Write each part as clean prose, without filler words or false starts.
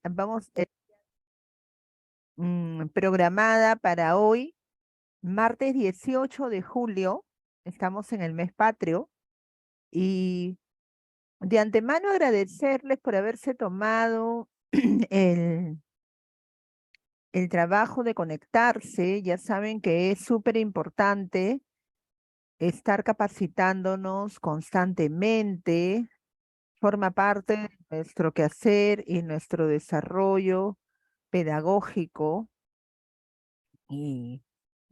vamos programada para hoy, martes 18 de julio. Estamos en el mes patrio y de antemano agradecerles por haberse tomado el, el trabajo de conectarse. Ya saben que es súper importante estar capacitándonos constantemente. Forma parte de nuestro quehacer y nuestro desarrollo pedagógico. Y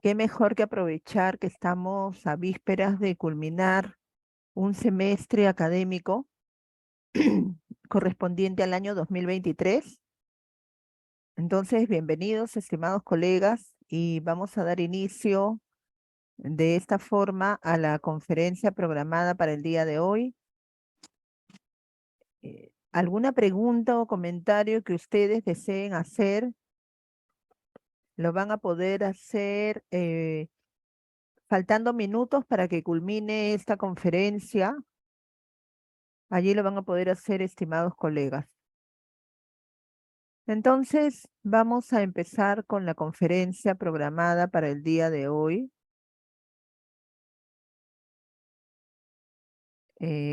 qué mejor que aprovechar que estamos a vísperas de culminar un semestre académico correspondiente al año 2023. Entonces, bienvenidos, estimados colegas, y vamos a dar inicio de esta forma a la conferencia programada para el día de hoy. ¿Alguna pregunta o comentario que ustedes deseen hacer? Lo van a poder hacer faltando minutos para que culmine esta conferencia. Allí lo van a poder hacer, estimados colegas. Entonces, vamos a empezar con la conferencia programada para el día de hoy,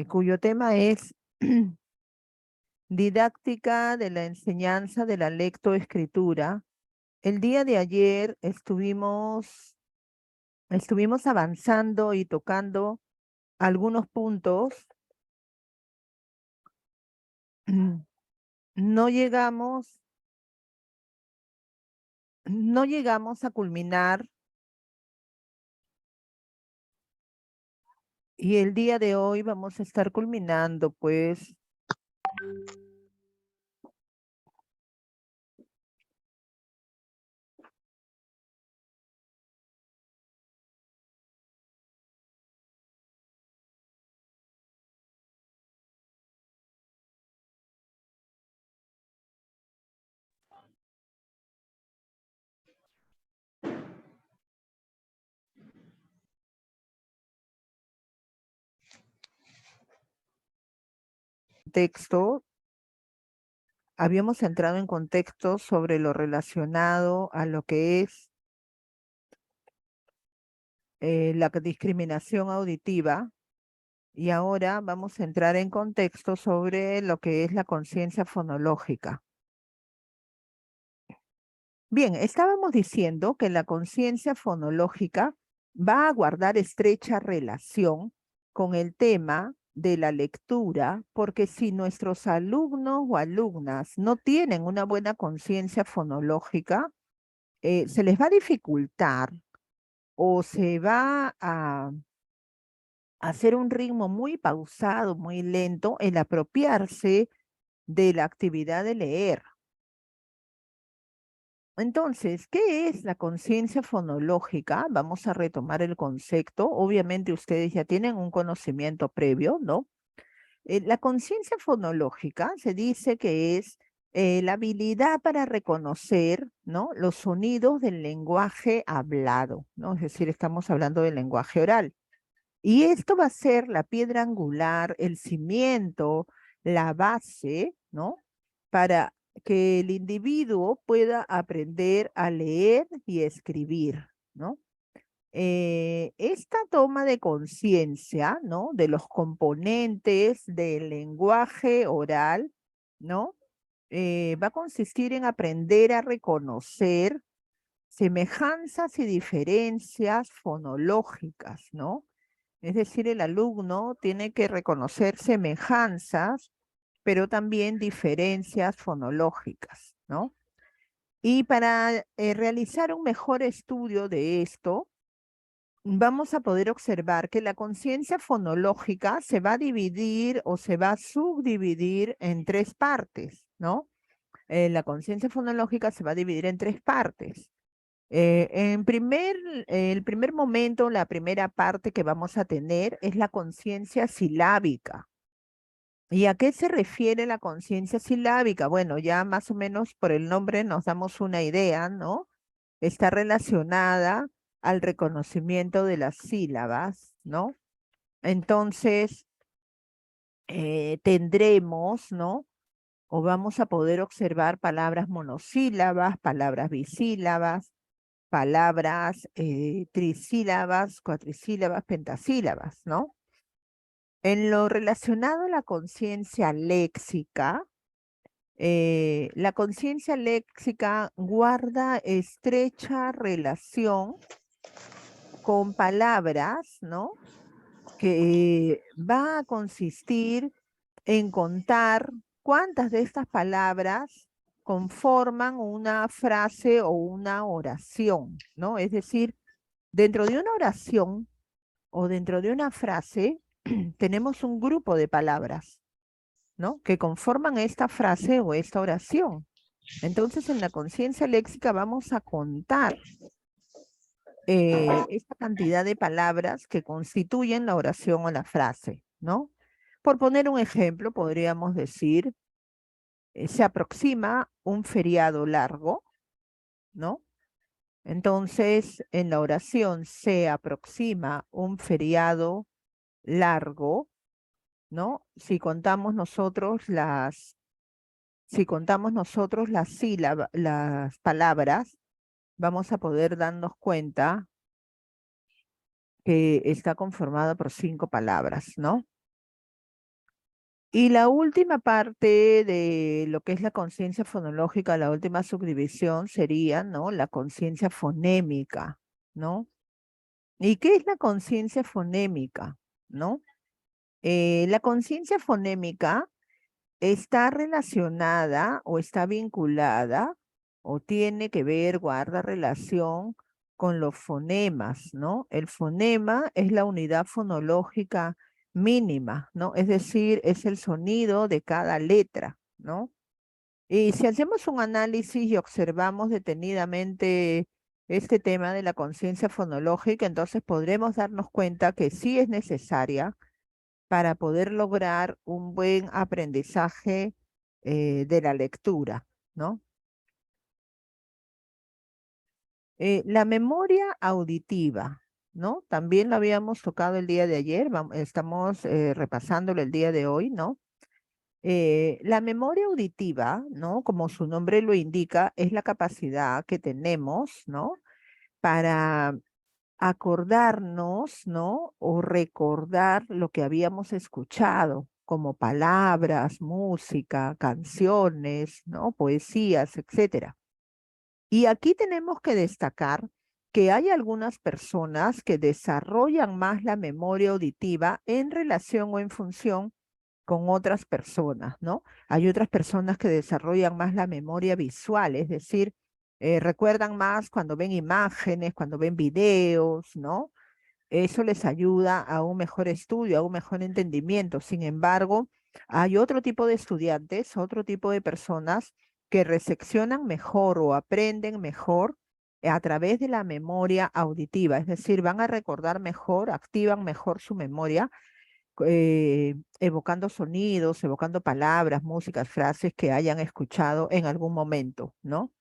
cuyo tema es didáctica de la enseñanza de la lectoescritura. El día de ayer estuvimos avanzando y tocando algunos puntos. No llegamos, no llegamos a culminar, y el día de hoy vamos a estar culminando, pues, texto. Habíamos entrado en contexto sobre lo relacionado a lo que es la discriminación auditiva, y ahora vamos a entrar en contexto sobre lo que es la conciencia fonológica. Bien, estábamos diciendo que la conciencia fonológica va a guardar estrecha relación con el tema de la lectura, porque si nuestros alumnos o alumnas no tienen una buena conciencia fonológica, se les va a dificultar o se va a hacer un ritmo muy pausado, muy lento, el apropiarse de la actividad de leer. Entonces, ¿qué es la conciencia fonológica? Vamos a retomar el concepto. Obviamente ustedes ya tienen un conocimiento previo, ¿no? La conciencia fonológica se dice que es la habilidad para reconocer, ¿no?, los sonidos del lenguaje hablado, ¿no? Es decir, estamos hablando del lenguaje oral. Y esto va a ser la piedra angular, el cimiento, la base, ¿no? Para que el individuo pueda aprender a leer y escribir, ¿no? Esta toma de conciencia, ¿no?, de los componentes del lenguaje oral, ¿no? Va a consistir en aprender a reconocer semejanzas y diferencias fonológicas, ¿no? Es decir, el alumno tiene que reconocer semejanzas, pero también diferencias fonológicas, ¿no? Y para realizar un mejor estudio de esto, vamos a poder observar que la conciencia fonológica se va a dividir o se va a subdividir en tres partes, ¿no? La conciencia fonológica se va a dividir en tres partes. El primer momento, la primera parte que vamos a tener es la conciencia silábica. ¿Y a qué se refiere la conciencia silábica? Bueno, ya más o menos por el nombre nos damos una idea, ¿no? Está relacionada al reconocimiento de las sílabas, ¿no? Entonces, tendremos, ¿no?, o vamos a poder observar palabras monosílabas, palabras bisílabas, palabras trisílabas, cuatrisílabas, pentasílabas, ¿no? En lo relacionado a la conciencia léxica guarda estrecha relación con palabras, ¿no? Que va a consistir en contar cuántas de estas palabras conforman una frase o una oración, ¿no? Es decir, dentro de una oración o dentro de una frase tenemos un grupo de palabras, ¿no? Que conforman esta frase o esta oración. Entonces, en la conciencia léxica vamos a contar esta cantidad de palabras que constituyen la oración o la frase, ¿no? Por poner un ejemplo, podríamos decir, se aproxima un feriado largo, ¿no? Entonces, en la oración se aproxima un feriado largo, ¿no? Si contamos nosotros las sílabas, las palabras, vamos a poder darnos cuenta que está conformada por 5 palabras, ¿no? Y la última parte de lo que es la conciencia fonológica, la última subdivisión sería, ¿no? La conciencia fonémica, ¿no? ¿Y qué es la conciencia fonémica, ¿no? La conciencia fonémica está relacionada o está vinculada o tiene que ver, guarda relación con los fonemas, ¿no? El fonema es la unidad fonológica mínima, ¿no? Es decir, es el sonido de cada letra, ¿no? Y si hacemos un análisis y observamos detenidamente este tema de la conciencia fonológica, entonces podremos darnos cuenta que sí es necesaria para poder lograr un buen aprendizaje de la lectura, ¿no? La memoria auditiva, ¿no? También lo habíamos tocado el día de ayer, estamos repasándolo el día de hoy, ¿no? La memoria auditiva, ¿no? Como su nombre lo indica, es la capacidad que tenemos, ¿no? Para acordarnos, ¿no? O recordar lo que habíamos escuchado, como palabras, música, canciones, ¿no? Poesías, etcétera. Y aquí tenemos que destacar que hay algunas personas que desarrollan más la memoria auditiva en relación o en función con otras personas, ¿no? Hay otras personas que desarrollan más la memoria visual, es decir, recuerdan más cuando ven imágenes, cuando ven videos, ¿no? Eso les ayuda a un mejor estudio, a un mejor entendimiento. Sin embargo, hay otro tipo de estudiantes, otro tipo de personas que recepcionan mejor o aprenden mejor a través de la memoria auditiva, es decir, van a recordar mejor, activan mejor su memoria, evocando sonidos, evocando palabras, músicas, frases que hayan escuchado en algún momento, ¿no?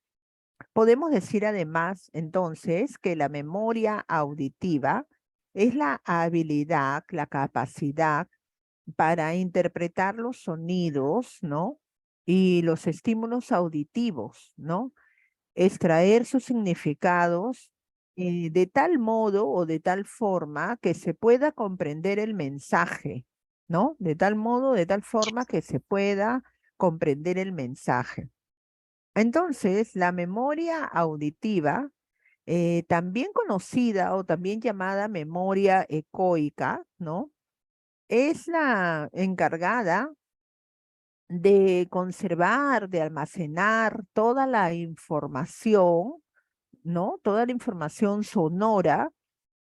Podemos decir además, entonces, que la memoria auditiva es la habilidad, la capacidad para interpretar los sonidos, ¿no? Y los estímulos auditivos, ¿no? Extraer sus significados de tal modo o de tal forma que se pueda comprender el mensaje, ¿no? De tal modo, de tal forma que se pueda comprender el mensaje. Entonces, la memoria auditiva, también conocida o también llamada memoria ecoica, ¿no? Es la encargada de conservar, de almacenar toda la información, ¿no? Toda la información sonora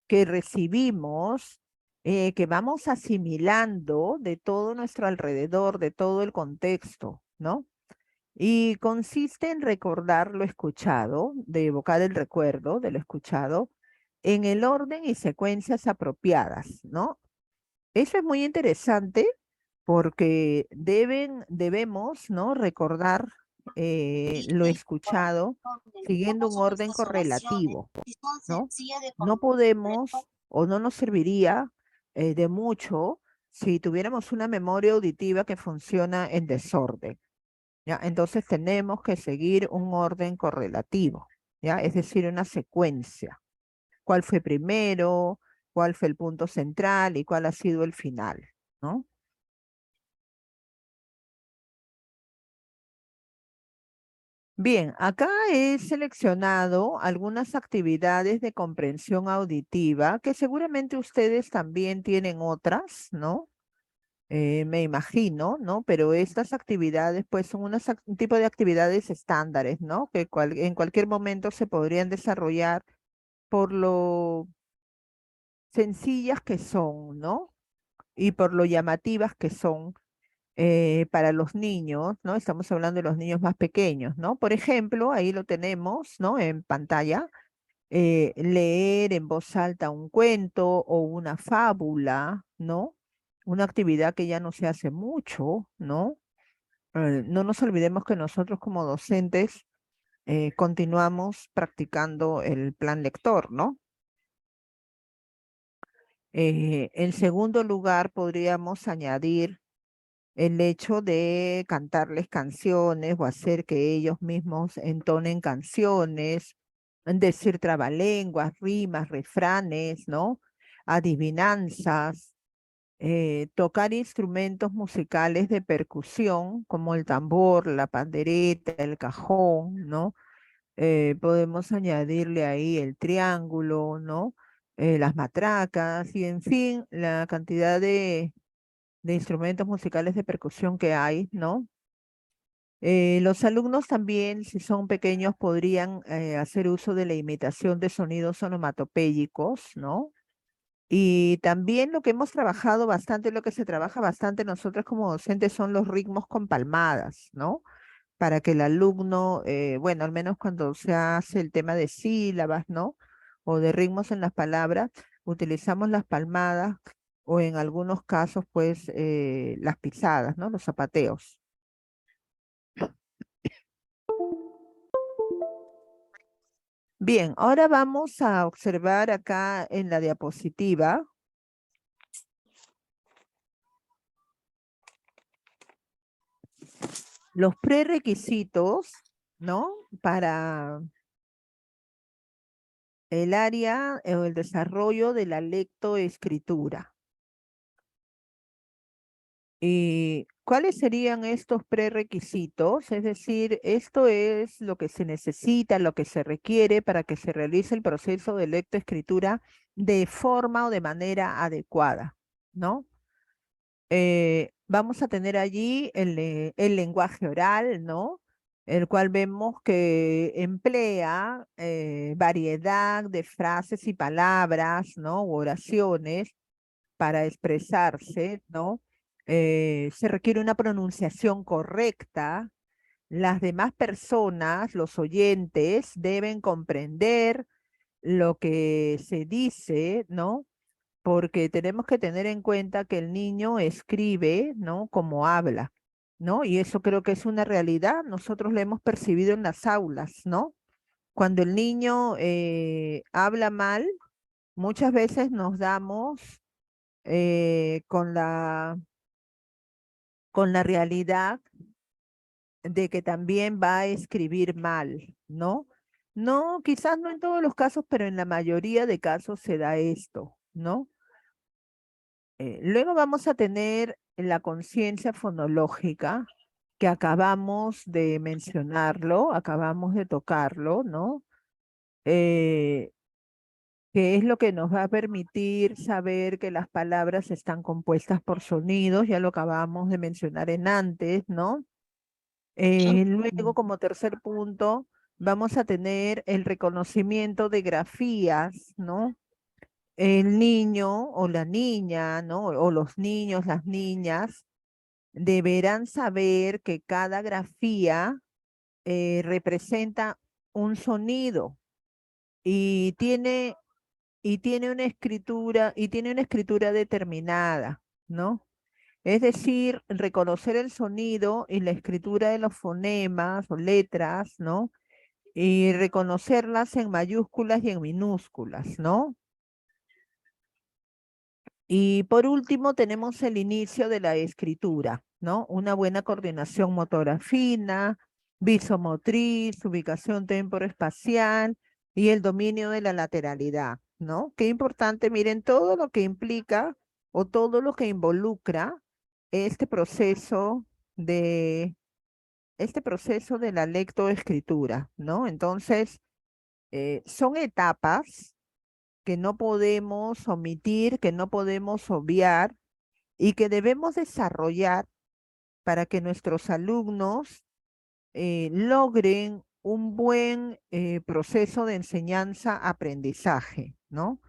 que recibimos, que vamos asimilando de todo nuestro alrededor, de todo el contexto, ¿no? Y consiste en recordar lo escuchado, de evocar el recuerdo de lo escuchado en el orden y secuencias apropiadas, ¿no? Eso es muy interesante porque debemos, ¿no? Recordar lo escuchado siguiendo un orden correlativo, ¿no? No podemos o no nos serviría de mucho si tuviéramos una memoria auditiva que funciona en desorden. ¿ya? Entonces tenemos que seguir un orden correlativo, ¿ya? Es decir, una secuencia. ¿Cuál fue primero? ¿Cuál fue el punto central? ¿Y cuál ha sido el final? ¿No? Bien, acá he seleccionado algunas actividades de comprensión auditiva que seguramente ustedes también tienen otras, ¿no? Me imagino, ¿no? Pero estas actividades, pues, son un tipo de actividades estándares, ¿no? Que en cualquier momento se podrían desarrollar por lo sencillas que son, ¿no? Y por lo llamativas que son para los niños, ¿no? Estamos hablando de los niños más pequeños, ¿no? Por ejemplo, ahí lo tenemos, ¿no? En pantalla, leer en voz alta un cuento o una fábula, ¿no? Una actividad que ya no se hace mucho, ¿no? No nos olvidemos que nosotros como docentes continuamos practicando el plan lector, ¿no? En segundo lugar, podríamos añadir el hecho de cantarles canciones o hacer que ellos mismos entonen canciones, decir trabalenguas, rimas, refranes, ¿no? Adivinanzas, tocar instrumentos musicales de percusión como el tambor, la pandereta, el cajón, ¿no? Podemos añadirle ahí el triángulo, ¿no? Las matracas y en fin, la cantidad de instrumentos musicales de percusión que hay, ¿no? Los alumnos también, si son pequeños, podrían hacer uso de la imitación de sonidos onomatopéyicos, ¿no? Y también lo que hemos trabajado bastante, lo que se trabaja bastante nosotros como docentes son los ritmos con palmadas, ¿no? Para que el alumno, bueno, al menos cuando se hace el tema de sílabas, ¿no? O de ritmos en las palabras, utilizamos las palmadas o en algunos casos, pues, las pisadas, ¿no? Los zapateos. Bien, ahora vamos a observar acá en la diapositiva los prerequisitos, ¿no? Para el área o el desarrollo de la lectoescritura. ¿Y cuáles serían estos prerequisitos? Es decir, esto es lo que se necesita, lo que se requiere para que se realice el proceso de lectoescritura de forma o de manera adecuada, ¿no? Vamos a tener allí el lenguaje oral, ¿no? El cual vemos que emplea variedad de frases y palabras, ¿no? U oraciones para expresarse, ¿no? Se requiere una pronunciación correcta. Las demás personas, los oyentes, deben comprender lo que se dice, ¿no? Porque tenemos que tener en cuenta que el niño escribe, ¿no? Como habla, ¿no? Y eso creo que es una realidad. Nosotros lo hemos percibido en las aulas, ¿no? Cuando el niño habla mal, muchas veces nos damos con la realidad de que también va a escribir mal, ¿no? No, quizás no en todos los casos, pero en la mayoría de casos se da esto, ¿no? Luego vamos a tener la conciencia fonológica, que acabamos de mencionarlo, acabamos de tocarlo, ¿no? Eh, que es lo que nos va a permitir saber que las palabras están compuestas por sonidos, ya lo acabamos de mencionar en antes, ¿no? Luego, como tercer punto, vamos a tener el reconocimiento de grafías, ¿no? El niño o la niña, ¿no? O los niños, las niñas, deberán saber que cada grafía representa un sonido y tiene una escritura determinada, ¿no? Es decir, reconocer el sonido y la escritura de los fonemas o letras, ¿no? Y reconocerlas en mayúsculas y en minúsculas, ¿no? Y por último tenemos el inicio de la escritura, ¿no? Una buena coordinación motora fina, visomotriz, ubicación temporoespacial y el dominio de la lateralidad, ¿no? Qué importante, miren, todo lo que implica o todo lo que involucra este proceso de, este proceso de la lectoescritura, ¿no? Entonces, son etapas que no podemos omitir, que no podemos obviar y que debemos desarrollar para que nuestros alumnos logren un buen proceso de enseñanza-aprendizaje, ¿no?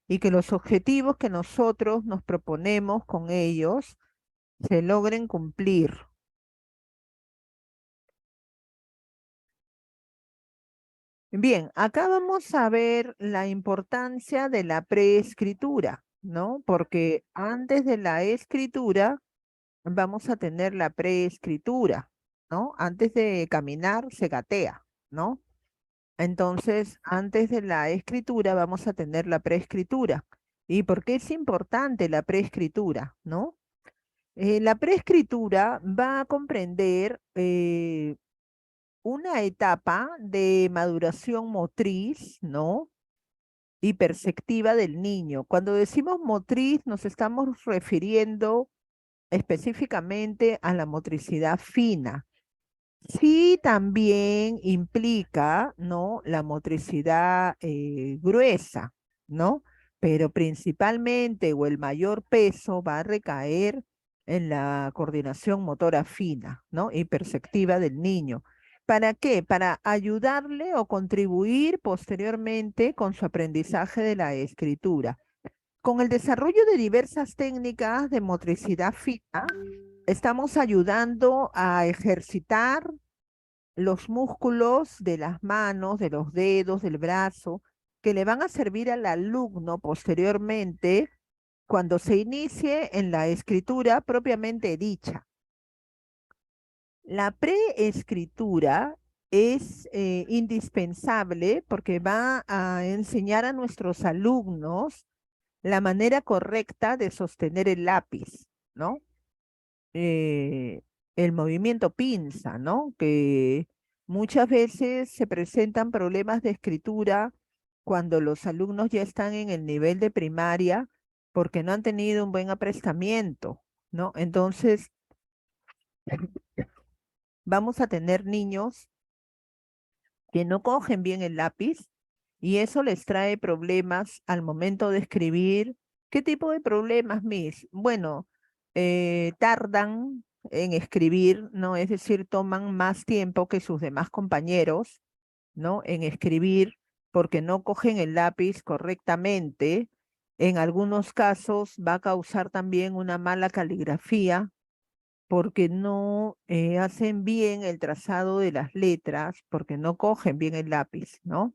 Y que los objetivos que nosotros nos proponemos con ellos se logren cumplir. Bien, acá vamos a ver la importancia de la preescritura, ¿no? Porque antes de la escritura vamos a tener la preescritura, ¿no? Antes de caminar se gatea, ¿no? Entonces, antes de la escritura vamos a tener la preescritura. ¿Y por qué es importante la preescritura, no? La preescritura va a comprender una etapa de maduración motriz, ¿no? Y perceptiva del niño. Cuando decimos motriz, nos estamos refiriendo específicamente a la motricidad fina. Sí, también implica, ¿no? La motricidad gruesa, ¿no? Pero principalmente o el mayor peso va a recaer en la coordinación motora fina, ¿no? Y perceptiva del niño. ¿Para qué? Para ayudarle o contribuir posteriormente con su aprendizaje de la escritura. Con el desarrollo de diversas técnicas de motricidad fina, estamos ayudando a ejercitar los músculos de las manos, de los dedos, del brazo, que le van a servir al alumno posteriormente cuando se inicie en la escritura propiamente dicha. La preescritura es indispensable porque va a enseñar a nuestros alumnos la manera correcta de sostener el lápiz, ¿no? eh, el movimiento pinza, ¿no? Que muchas veces se presentan problemas de escritura cuando los alumnos ya están en el nivel de primaria porque no han tenido un buen aprestamiento, ¿no? Entonces, vamos a tener niños que no cogen bien el lápiz y eso les trae problemas al momento de escribir. ¿Qué tipo de problemas, Miss? Bueno, tardan en escribir, ¿no? Es decir, toman más tiempo que sus demás compañeros, ¿no? En escribir porque no cogen el lápiz correctamente. En algunos casos va a causar también una mala caligrafía porque no hacen bien el trazado de las letras, porque no cogen bien el lápiz, ¿no?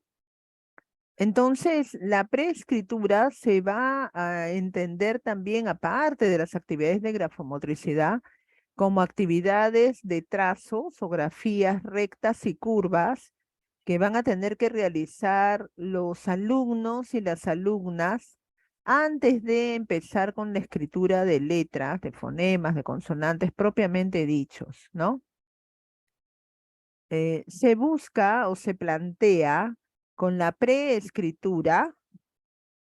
Entonces, la preescritura se va a entender también, aparte de las actividades de grafomotricidad, como actividades de trazos o grafías rectas y curvas que van a tener que realizar los alumnos y las alumnas antes de empezar con la escritura de letras, de fonemas, de consonantes propiamente dichos, ¿no? Se busca o se plantea con la preescritura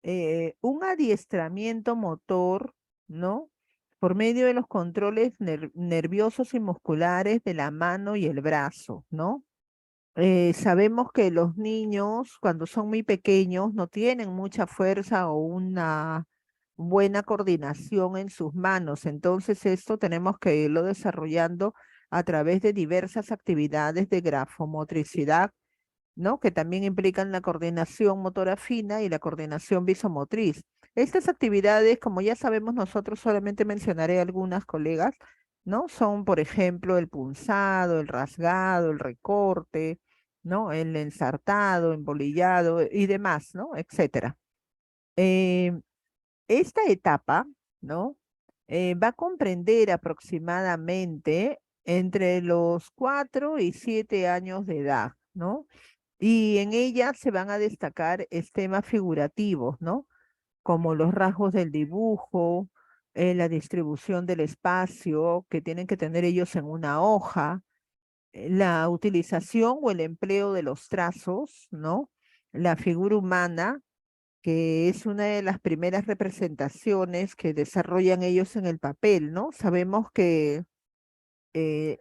un adiestramiento motor, ¿no? Por medio de los controles nerviosos y musculares de la mano y el brazo, ¿no? Sabemos que los niños, cuando son muy pequeños, no tienen mucha fuerza o una buena coordinación en sus manos. Entonces, esto tenemos que irlo desarrollando a través de diversas actividades de grafomotricidad, ¿no? Que también implican la coordinación motora fina y la coordinación visomotriz. Estas actividades, como ya sabemos nosotros, solamente mencionaré algunas, colegas, ¿no? Son, por ejemplo, el punzado, el rasgado, el recorte, ¿no? El ensartado, embolillado y demás, ¿no? Etcétera. Eh, esta etapa, ¿no? Va a comprender aproximadamente entre los 4 y 7 años de edad, ¿no? Y en ella se van a destacar esquemas figurativos, ¿no? Como los rasgos del dibujo, la distribución del espacio que tienen que tener ellos en una hoja, la utilización o el empleo de los trazos, ¿no? La figura humana, que es una de las primeras representaciones que desarrollan ellos en el papel, ¿no? Sabemos que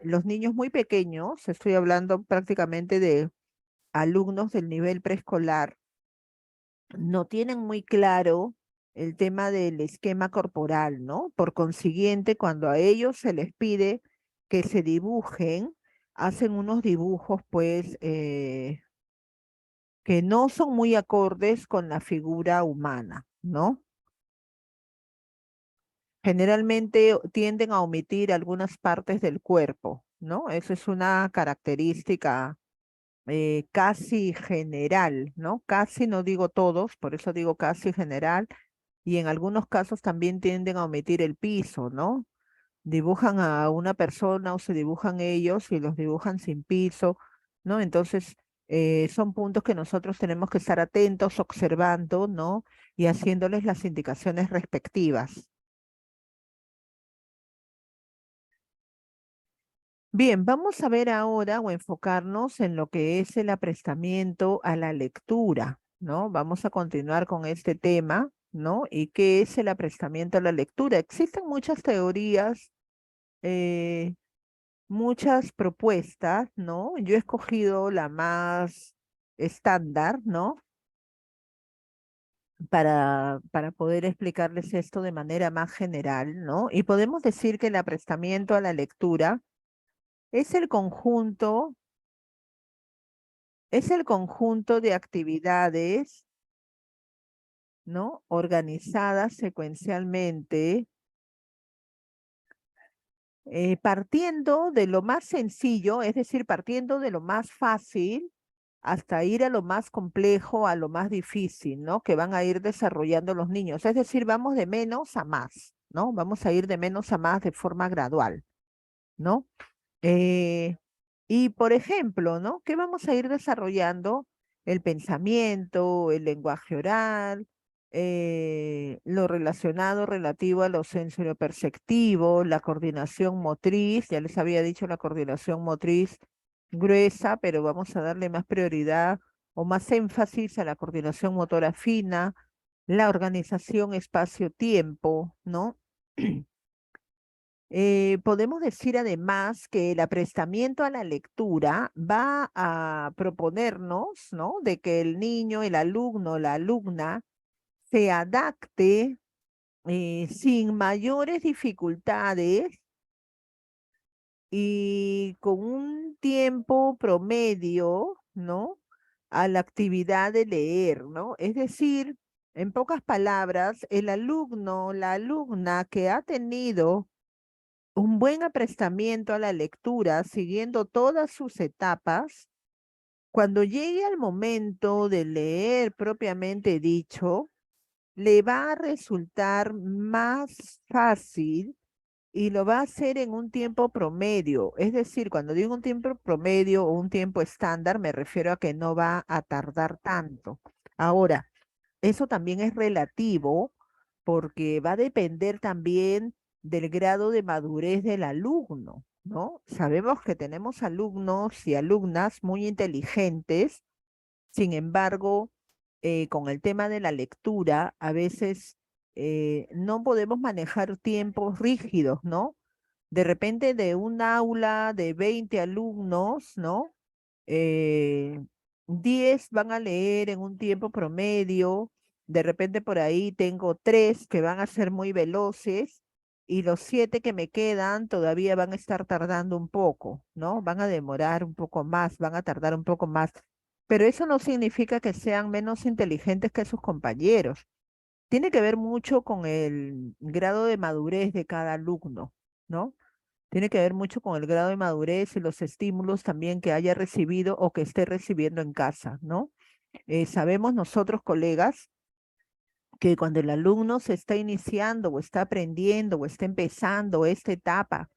los niños muy pequeños, estoy hablando prácticamente de alumnos del nivel preescolar, no tienen muy claro el tema del esquema corporal, ¿no? Por consiguiente, cuando a ellos se les pide que se dibujen, hacen unos dibujos, pues, que no son muy acordes con la figura humana, ¿no? Generalmente tienden a omitir algunas partes del cuerpo, ¿no? Eso es una característica casi general, ¿no? Casi no digo todos, por eso digo casi general, y en algunos casos también tienden a omitir el piso, ¿no? Dibujan a una persona o se dibujan ellos y los dibujan sin piso, ¿no? Entonces, son puntos que nosotros tenemos que estar atentos, observando, ¿no? Y haciéndoles las indicaciones respectivas. Bien, vamos a ver ahora o enfocarnos en lo que es el aprestamiento a la lectura, ¿no? Vamos a continuar con este tema, ¿no? ¿Y qué es el aprestamiento a la lectura? Existen muchas teorías, eh, muchas propuestas, ¿no? Yo he escogido la más estándar, ¿no? Para poder explicarles esto de manera más general, ¿no? Y podemos decir que el aprestamiento a la lectura es el conjunto Es el conjunto de actividades, ¿no? Organizadas secuencialmente, partiendo de lo más sencillo, es decir, partiendo de lo más fácil hasta ir a lo más complejo, a lo más difícil, ¿no? Que van a ir desarrollando los niños. Es decir, vamos de menos a más, ¿no? Vamos a ir de menos a más de forma gradual, ¿no? Eh, y por ejemplo, ¿no? ¿Qué vamos a ir desarrollando? El pensamiento, el lenguaje oral, lo relacionado relativo a lo sensorio-perceptivo, la coordinación motriz, ya les había dicho la coordinación motriz gruesa, pero vamos a darle más prioridad o más énfasis a la coordinación motora fina, la organización espacio-tiempo, ¿no? Podemos decir además que el aprestamiento a la lectura va a proponernos, ¿no? De que el niño, el alumno, la alumna se adapte sin mayores dificultades y con un tiempo promedio, ¿no? A la actividad de leer, ¿no? Es decir, en pocas palabras, el alumno, la alumna que ha tenido un buen aprestamiento a la lectura, siguiendo todas sus etapas, cuando llegue al momento de leer propiamente dicho, le va a resultar más fácil y lo va a hacer en un tiempo promedio. Es decir, cuando digo un tiempo promedio o un tiempo estándar, me refiero a que no va a tardar tanto. Ahora, eso también es relativo porque va a depender también del grado de madurez del alumno, ¿no? Sabemos que tenemos alumnos y alumnas muy inteligentes, sin embargo, con el tema de la lectura, a veces no podemos manejar tiempos rígidos, ¿no? De repente de un aula de 20 alumnos, ¿no? eh, 10 van a leer en un tiempo promedio, de repente por ahí tengo 3 que van a ser muy veloces y los 7 que me quedan todavía van a estar tardando un poco, ¿no? Van a demorar un poco más, van a tardar un poco más, pero eso no significa que sean menos inteligentes que sus compañeros. Tiene que ver mucho con el grado de madurez de cada alumno, ¿no? Tiene que ver mucho con el grado de madurez y los estímulos también que haya recibido o que esté recibiendo en casa, ¿no? Sabemos nosotros, colegas, que cuando el alumno se está iniciando o está aprendiendo o está empezando esta etapa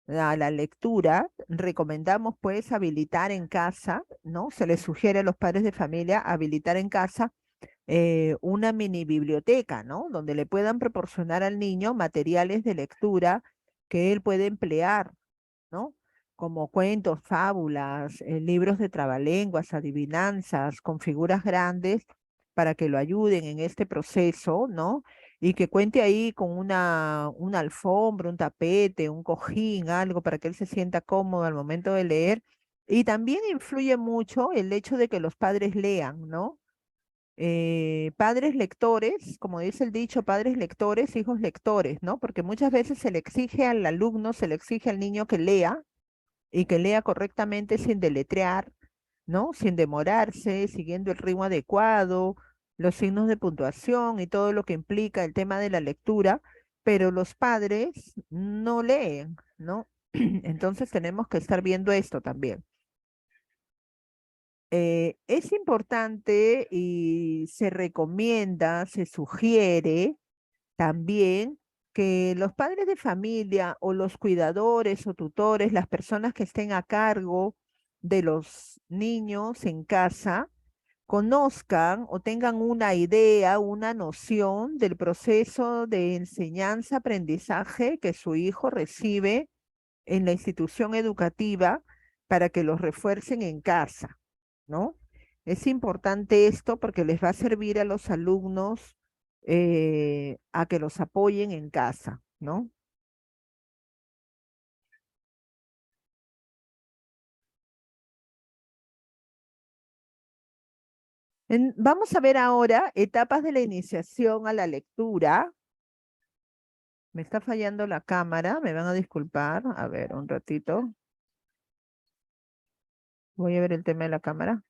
a la lectura, recomendamos pues habilitar en casa, ¿no? Se les sugiere a los padres de familia habilitar en casa una mini biblioteca, ¿no? Donde le puedan proporcionar al niño materiales de lectura que él puede emplear, ¿no? Como cuentos, fábulas, libros de trabalenguas, adivinanzas, con figuras grandes para que lo ayuden en este proceso, ¿no? Y que cuente ahí con una alfombra, un tapete, un cojín, algo para que él se sienta cómodo al momento de leer. Y también influye mucho el hecho de que los padres lean, ¿no? Padres lectores, como dice el dicho, padres lectores, hijos lectores, ¿no? Porque muchas veces se le exige al alumno, se le exige al niño que lea y que lea correctamente sin deletrear, ¿no? Sin demorarse, siguiendo el ritmo adecuado, los signos de puntuación y todo lo que implica el tema de la lectura, pero los padres no leen, ¿no? Entonces tenemos que estar viendo esto también. Es importante y se recomienda, se sugiere también que los padres de familia o los cuidadores o tutores, las personas que estén a cargo de los niños en casa, conozcan o tengan una idea, una noción del proceso de enseñanza-aprendizaje que su hijo recibe en la institución educativa para que los refuercen en casa, ¿no? Es importante esto porque les va a servir a los alumnos a que los apoyen en casa, ¿no? Vamos a ver ahora etapas de la iniciación a la lectura. Me está fallando la cámara, me van a disculpar. A ver, un ratito. Voy a ver el tema de la cámara.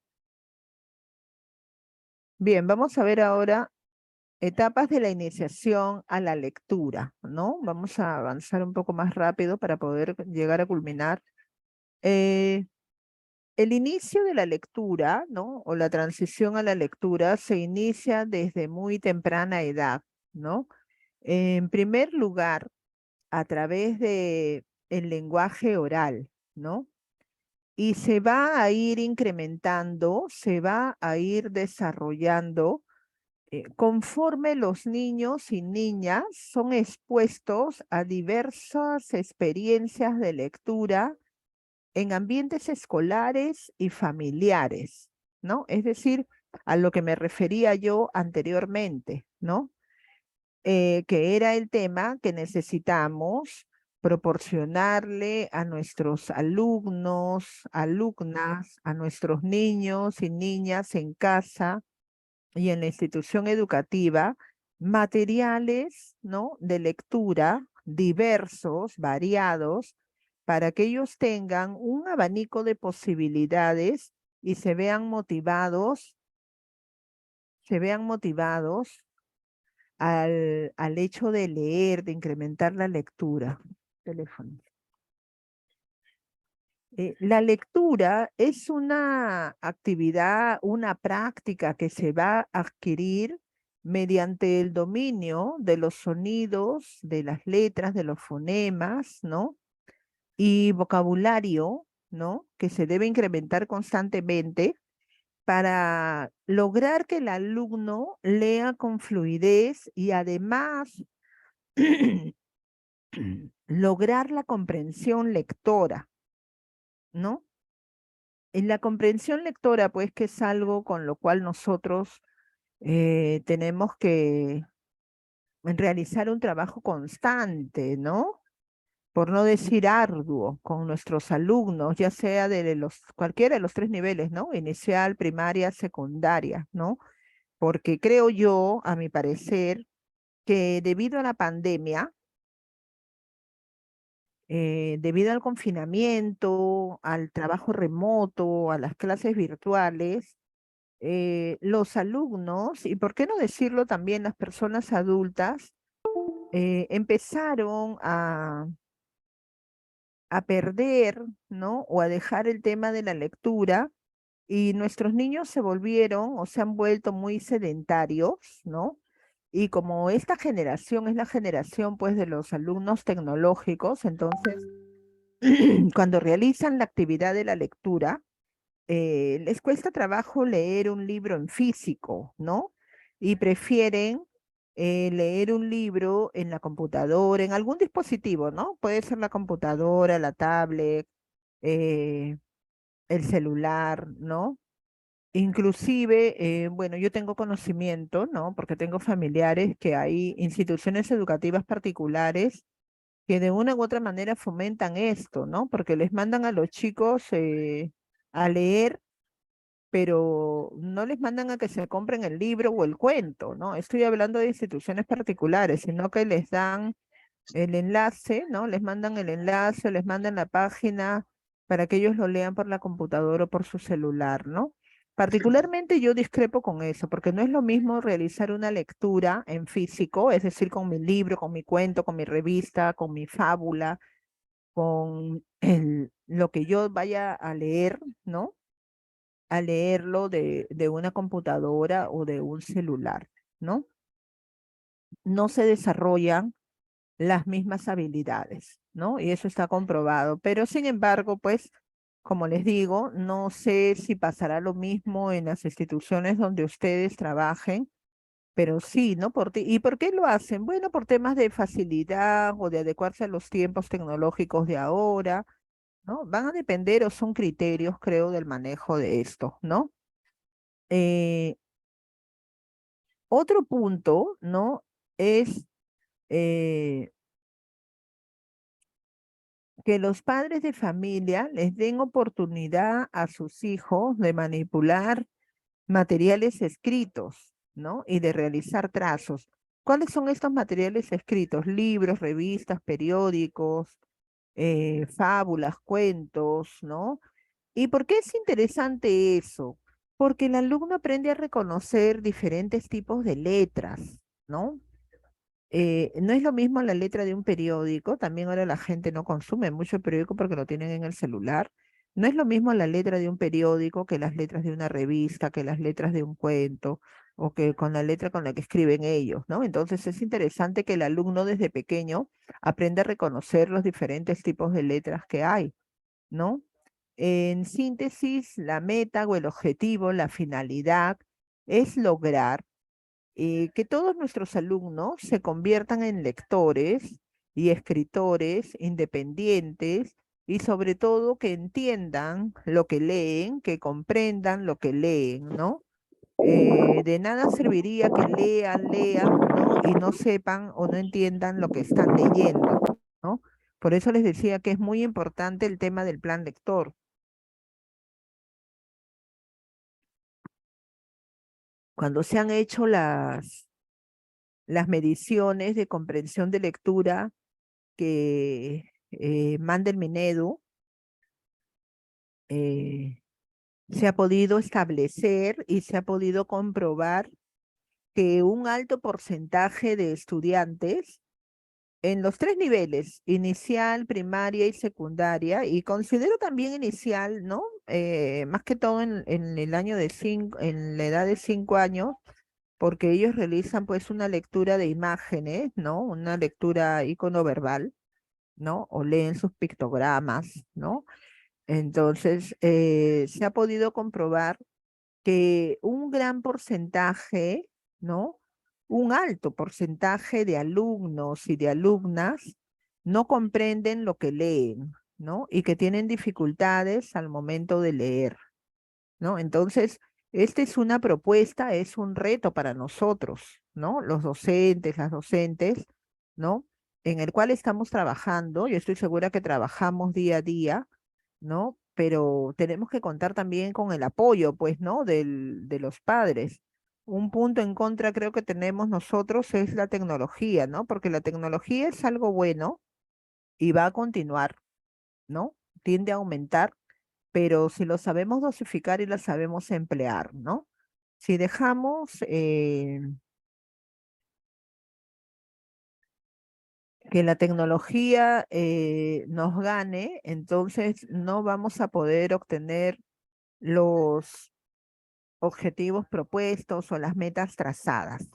Bien, vamos a ver ahora etapas de la iniciación a la lectura, ¿no? Vamos a avanzar un poco más rápido para poder llegar a culminar. Eh, el inicio de la lectura, ¿no? O la transición a la lectura se inicia desde muy temprana edad, ¿no? En primer lugar, a través de el lenguaje oral, ¿no? Y se va a ir incrementando, se va a ir desarrollando conforme los niños y niñas son expuestos a diversas experiencias de lectura en ambientes escolares y familiares, ¿no? Es decir, a lo que me refería yo anteriormente, ¿no? Que era el tema que necesitamos proporcionarle a nuestros alumnos, alumnas, a nuestros niños y niñas en casa y en la institución educativa materiales, ¿no? De lectura diversos, variados, para que ellos tengan un abanico de posibilidades y se vean motivados al hecho de leer, de incrementar la lectura. Teléfono. La lectura es una actividad, una práctica que se va a adquirir mediante el dominio de los sonidos, de las letras, de los fonemas, ¿no? Y vocabulario, ¿no? Que se debe incrementar constantemente para lograr que el alumno lea con fluidez y además lograr la comprensión lectora, ¿no? En la comprensión lectora, pues que es algo con lo cual nosotros tenemos que realizar un trabajo constante, ¿no? Por no decir arduo, con nuestros alumnos, ya sea de los, cualquiera de los tres niveles, ¿no? Inicial, primaria, secundaria, ¿no? Porque creo yo, a mi parecer, que debido a la pandemia, debido al confinamiento, al trabajo remoto, a las clases virtuales, los alumnos, y por qué no decirlo también las personas adultas, empezaron a perder, ¿no? O a dejar el tema de la lectura y nuestros niños se volvieron o se han vuelto muy sedentarios, ¿no? Y como esta generación es la generación pues de los alumnos tecnológicos, entonces cuando realizan la actividad de la lectura, les cuesta trabajo leer un libro en físico, ¿no? y prefieren leer un libro en la computadora, en algún dispositivo, ¿no? Puede ser la computadora, la tablet, eh, el celular, ¿no? Inclusive, bueno, yo tengo conocimiento, ¿no? Porque tengo familiares que hay instituciones educativas particulares que de una u otra manera fomentan esto, ¿no? Porque les mandan a los chicos a leer, pero no les mandan a que se compren el libro o el cuento, ¿no? Estoy hablando de instituciones particulares, sino que les dan el enlace, ¿no? Les mandan el enlace, les mandan la página para que ellos lo lean por la computadora o por su celular, ¿no? Particularmente yo discrepo con eso, porque no es lo mismo realizar una lectura en físico, es decir, con mi libro, con mi cuento, con mi revista, con mi fábula, con lo que yo vaya a leer, ¿no? A leerlo de una computadora o de un celular, ¿no? No se desarrollan las mismas habilidades, ¿no? Y eso está comprobado. Pero sin embargo, pues, como les digo, no sé si pasará lo mismo en las instituciones donde ustedes trabajen, pero sí, ¿no? ¿Y por qué lo hacen? Bueno, por temas de facilidad o de adecuarse a los tiempos tecnológicos de ahora, ¿no? Van a depender o son criterios, creo, del manejo de esto, ¿no? Eh, Otro punto, ¿no? Es eh, que los padres de familia les den oportunidad a sus hijos de manipular materiales escritos, ¿no? Y de realizar trazos. ¿Cuáles son estos materiales escritos? Libros, revistas, periódicos, fábulas, cuentos, ¿no? ¿Y por qué es interesante eso? Porque el alumno aprende a reconocer diferentes tipos de letras, ¿no? No es lo mismo la letra de un periódico, también ahora la gente no consume mucho periódico porque lo tienen en el celular. No es lo mismo la letra de un periódico que las letras de una revista, que las letras de un cuento o que con la letra con la que escriben ellos, ¿no? Entonces es interesante que el alumno desde pequeño aprenda a reconocer los diferentes tipos de letras que hay, ¿no? En síntesis, la meta o el objetivo, la finalidad es lograr que todos nuestros alumnos se conviertan en lectores y escritores independientes y sobre todo que entiendan lo que leen, que comprendan lo que leen, ¿no? De nada serviría que lean, ¿no? Y no sepan o no entiendan lo que están leyendo, ¿no? Por eso les decía que es muy importante el tema del plan lector. Cuando se han hecho las mediciones de comprensión de lectura, que manda el Minedu, eh, se ha podido establecer y se ha podido comprobar que un alto porcentaje de estudiantes en los tres niveles, inicial, primaria y secundaria, y considero también inicial, ¿no? Más que todo en el año de 5, en la edad de 5 años, porque ellos realizan pues una lectura de imágenes, ¿no? Una lectura icono-verbal, ¿no? O leen sus pictogramas, ¿no? Entonces, se ha podido comprobar que un gran porcentaje, ¿no? Un alto porcentaje de alumnos y de alumnas no comprenden lo que leen, ¿no? Y que tienen dificultades al momento de leer, ¿no? Entonces, esta es una propuesta, es un reto para nosotros, ¿no? Los docentes, las docentes, ¿no? En el cual estamos trabajando, yo estoy segura que trabajamos día a día, ¿no? Pero tenemos que contar también con el apoyo, pues, ¿no? De los padres. Un punto en contra creo que tenemos nosotros es la tecnología, ¿no? Porque la tecnología es algo bueno y va a continuar, ¿no? Tiende a aumentar, pero si lo sabemos dosificar y la sabemos emplear, ¿no? Si dejamos que la tecnología nos gane, entonces no vamos a poder obtener los objetivos propuestos o las metas trazadas.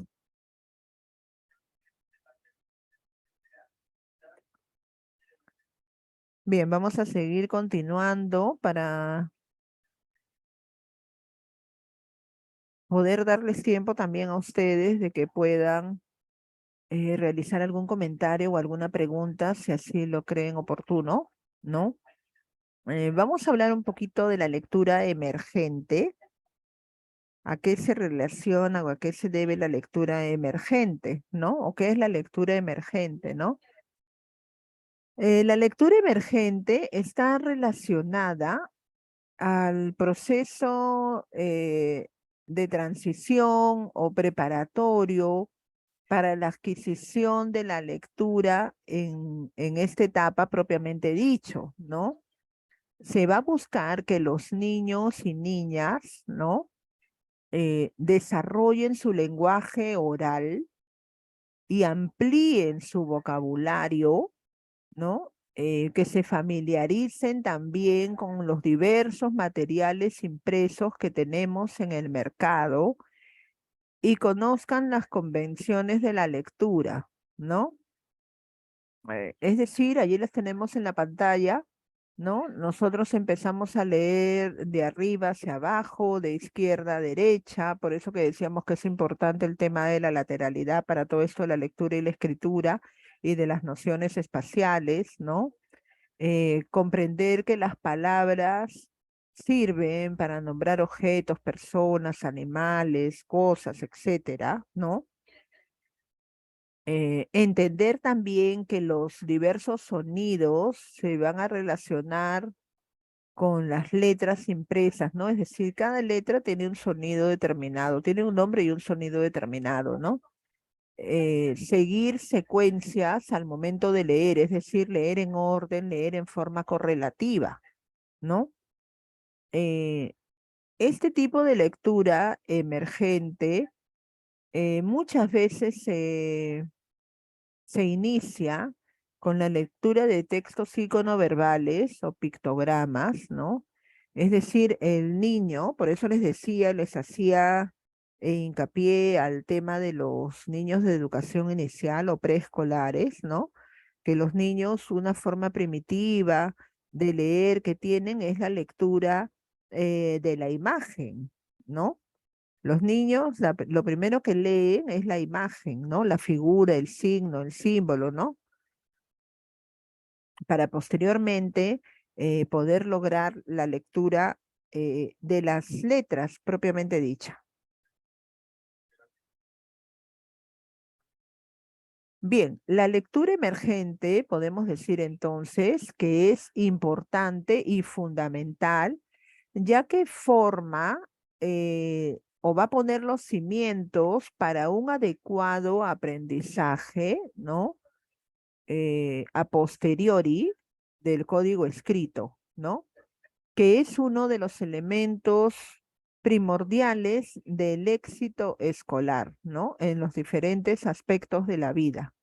Bien, vamos a seguir continuando para poder darles tiempo también a ustedes de que puedan realizar algún comentario o alguna pregunta, si así lo creen oportuno, ¿no? Vamos a hablar un poquito de la lectura emergente. ¿A qué se relaciona o a qué se debe la lectura emergente, ¿no? ¿O qué es la lectura emergente, ¿no? La lectura emergente está relacionada al proceso de transición o preparatorio para la adquisición de la lectura en esta etapa propiamente dicho, ¿no? Se va a buscar que los niños y niñas, ¿no? Desarrollen su lenguaje oral y amplíen su vocabulario, ¿no? Que se familiaricen también con los diversos materiales impresos que tenemos en el mercado y conozcan las convenciones de la lectura, ¿no? Es decir, allí las tenemos en la pantalla, ¿no? Nosotros empezamos a leer de arriba hacia abajo, de izquierda a derecha, por eso que decíamos que es importante el tema de la lateralidad para todo esto de la lectura y la escritura y de las nociones espaciales, ¿no? Comprender que las palabras sirven para nombrar objetos, personas, animales, cosas, etcétera, ¿no? Entender también que los diversos sonidos se van a relacionar con las letras impresas, ¿no? Es decir, cada letra tiene un sonido determinado, tiene un nombre y un sonido determinado, ¿no? Seguir secuencias al momento de leer, es decir, leer en orden, leer en forma correlativa, ¿no? Eh, este tipo de lectura emergente muchas veces se inicia con la lectura de textos iconoverbales o pictogramas, ¿no? Es decir, el niño, por eso les decía, les hacía hincapié al tema de los niños de educación inicial o preescolares, ¿no? Que los niños, una forma primitiva de leer que tienen es la lectura de la imagen, ¿no? Los niños, lo primero que leen es la imagen, ¿no? La figura, el signo, el símbolo, ¿no? Para posteriormente poder lograr la lectura de las letras propiamente dicha. Bien, la lectura emergente podemos decir entonces que es importante y fundamental, ya que forma o va a poner los cimientos para un adecuado aprendizaje, ¿no? A posteriori del código escrito, ¿no? Que es uno de los elementos primordiales del éxito escolar, ¿no? En los diferentes aspectos de la vida,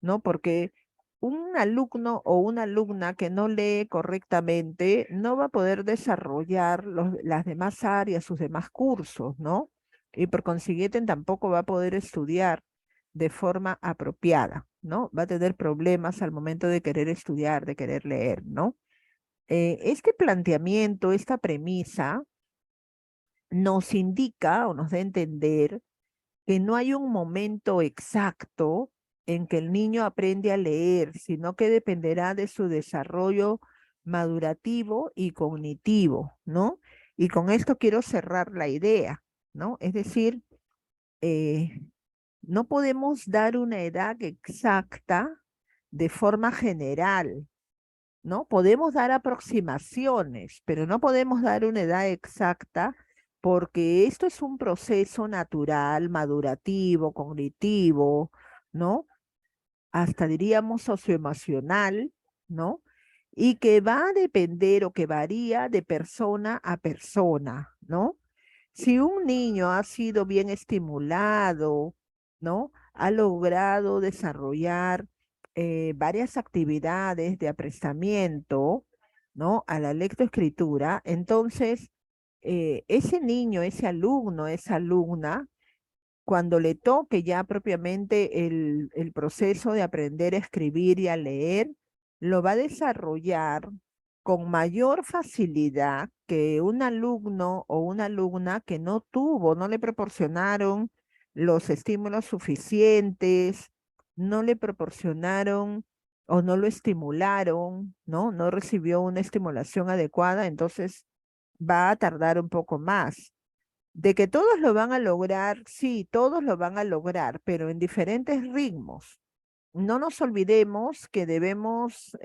¿no? Porque un alumno o una alumna que no lee correctamente no va a poder desarrollar las demás áreas, sus demás cursos, ¿no? Y por consiguiente tampoco va a poder estudiar de forma apropiada, ¿no? Va a tener problemas al momento de querer estudiar, de querer leer, ¿no? Este planteamiento, esta premisa, nos indica o nos da a entender que no hay un momento exacto en que el niño aprende a leer, sino que dependerá de su desarrollo madurativo y cognitivo, ¿no? Y con esto quiero cerrar la idea, ¿no? Es decir, eh, no podemos dar una edad exacta de forma general, ¿no? Podemos dar aproximaciones, pero no podemos dar una edad exacta porque esto es un proceso natural, madurativo, cognitivo, ¿no? Hasta diríamos socioemocional, ¿no? Y que va a depender o que varía de persona a persona, ¿no? Si un niño ha sido bien estimulado, ¿no? Ha logrado desarrollar varias actividades de aprestamiento, ¿no? A la lectoescritura, entonces ese niño, ese alumno, esa alumna, cuando le toque ya propiamente el proceso de aprender a escribir y a leer, lo va a desarrollar con mayor facilidad que un alumno o una alumna que no le proporcionaron los estímulos suficientes, no le proporcionaron o no lo estimularon, ¿no? No recibió una estimulación adecuada, entonces va a tardar un poco más. De que todos lo van a lograr, sí, todos lo van a lograr, pero en diferentes ritmos. No nos olvidemos que debemos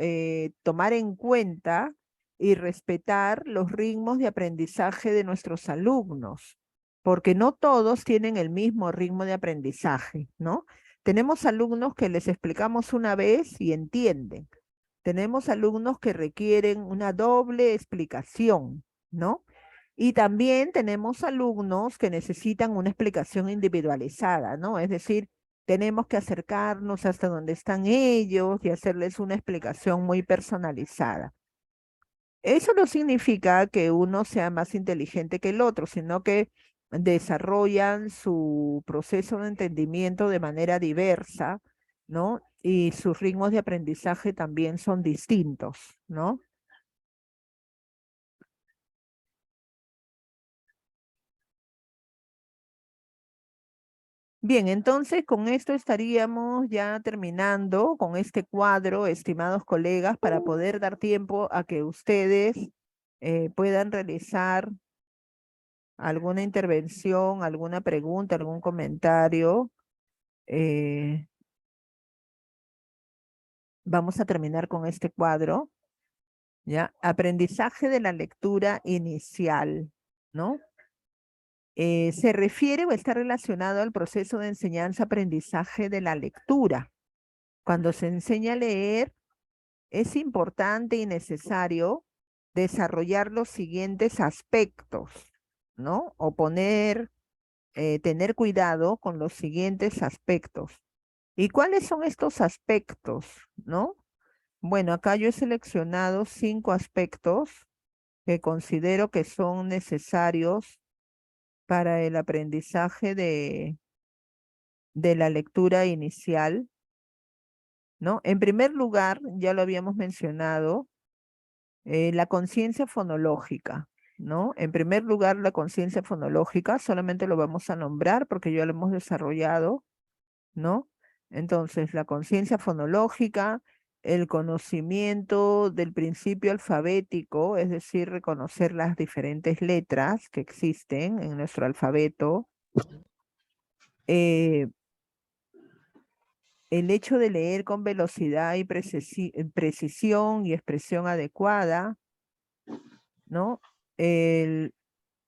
tomar en cuenta y respetar los ritmos de aprendizaje de nuestros alumnos, porque no todos tienen el mismo ritmo de aprendizaje, ¿no? Tenemos alumnos que les explicamos una vez y entienden. Tenemos alumnos que requieren una doble explicación, ¿no? Y también tenemos alumnos que necesitan una explicación individualizada, ¿no? Es decir, tenemos que acercarnos hasta donde están ellos y hacerles una explicación muy personalizada. Eso no significa que uno sea más inteligente que el otro, sino que desarrollan su proceso de entendimiento de manera diversa, ¿no? Y sus ritmos de aprendizaje también son distintos, ¿no? Bien, entonces con esto estaríamos ya terminando con este cuadro, estimados colegas, para poder dar tiempo a que ustedes puedan realizar alguna intervención, alguna pregunta, algún comentario. Eh, Vamos a terminar con este cuadro, ¿ya? Aprendizaje de la lectura inicial, ¿no? Se refiere o está relacionado al proceso de enseñanza-aprendizaje de la lectura. Cuando se enseña a leer, es importante y necesario desarrollar los siguientes aspectos, ¿no? Tener cuidado con los siguientes aspectos. ¿Y cuáles son estos aspectos, no? Bueno, acá yo he seleccionado 5 aspectos que considero que son necesarios para el aprendizaje de la lectura inicial, ¿no? En primer lugar, ya lo habíamos mencionado, la conciencia fonológica, ¿no? En primer lugar, la conciencia fonológica, solamente lo vamos a nombrar porque ya lo hemos desarrollado, ¿no? Entonces, la conciencia fonológica, el conocimiento del principio alfabético, es decir, reconocer las diferentes letras que existen en nuestro alfabeto, eh, el hecho de leer con velocidad y precisión y expresión adecuada, ¿no? El,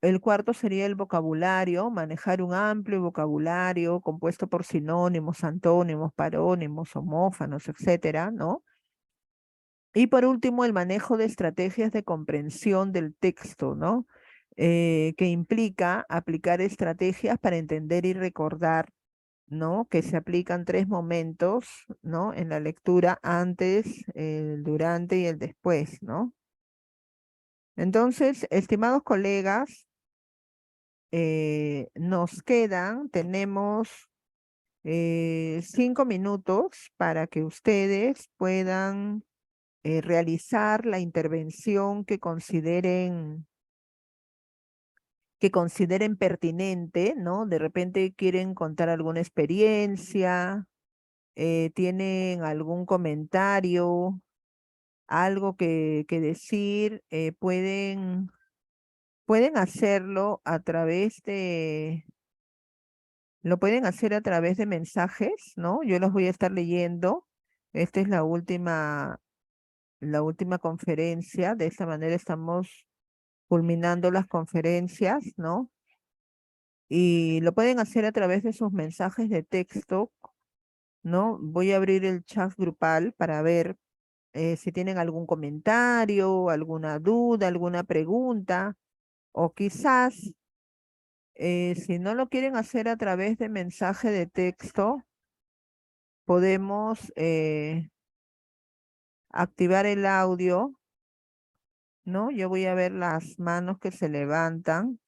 el cuarto sería el vocabulario, manejar un amplio vocabulario compuesto por sinónimos, antónimos, parónimos, homófanos, etcétera, ¿no? Y por último, el manejo de estrategias de comprensión del texto, ¿no? Que implica aplicar estrategias para entender y recordar, ¿no? Que se aplican 3 momentos, ¿no? En la lectura: antes, el durante y el después, ¿no? Entonces, estimados colegas, tenemos 5 minutos para que ustedes puedan realizar la intervención que consideren pertinente, ¿no? De repente quieren contar alguna experiencia, tienen algún comentario, algo que decir, pueden hacerlo a través lo pueden hacer a través de mensajes, ¿no? Yo los voy a estar leyendo. Esta es la última conferencia. De esta manera estamos culminando las conferencias, ¿no? Y lo pueden hacer a través de sus mensajes de texto, ¿no? Voy a abrir el chat grupal para ver si tienen algún comentario, alguna duda, alguna pregunta, o quizás si no lo quieren hacer a través de mensaje de texto, podemos activar el audio, ¿no? Yo voy a ver las manos que se levantan.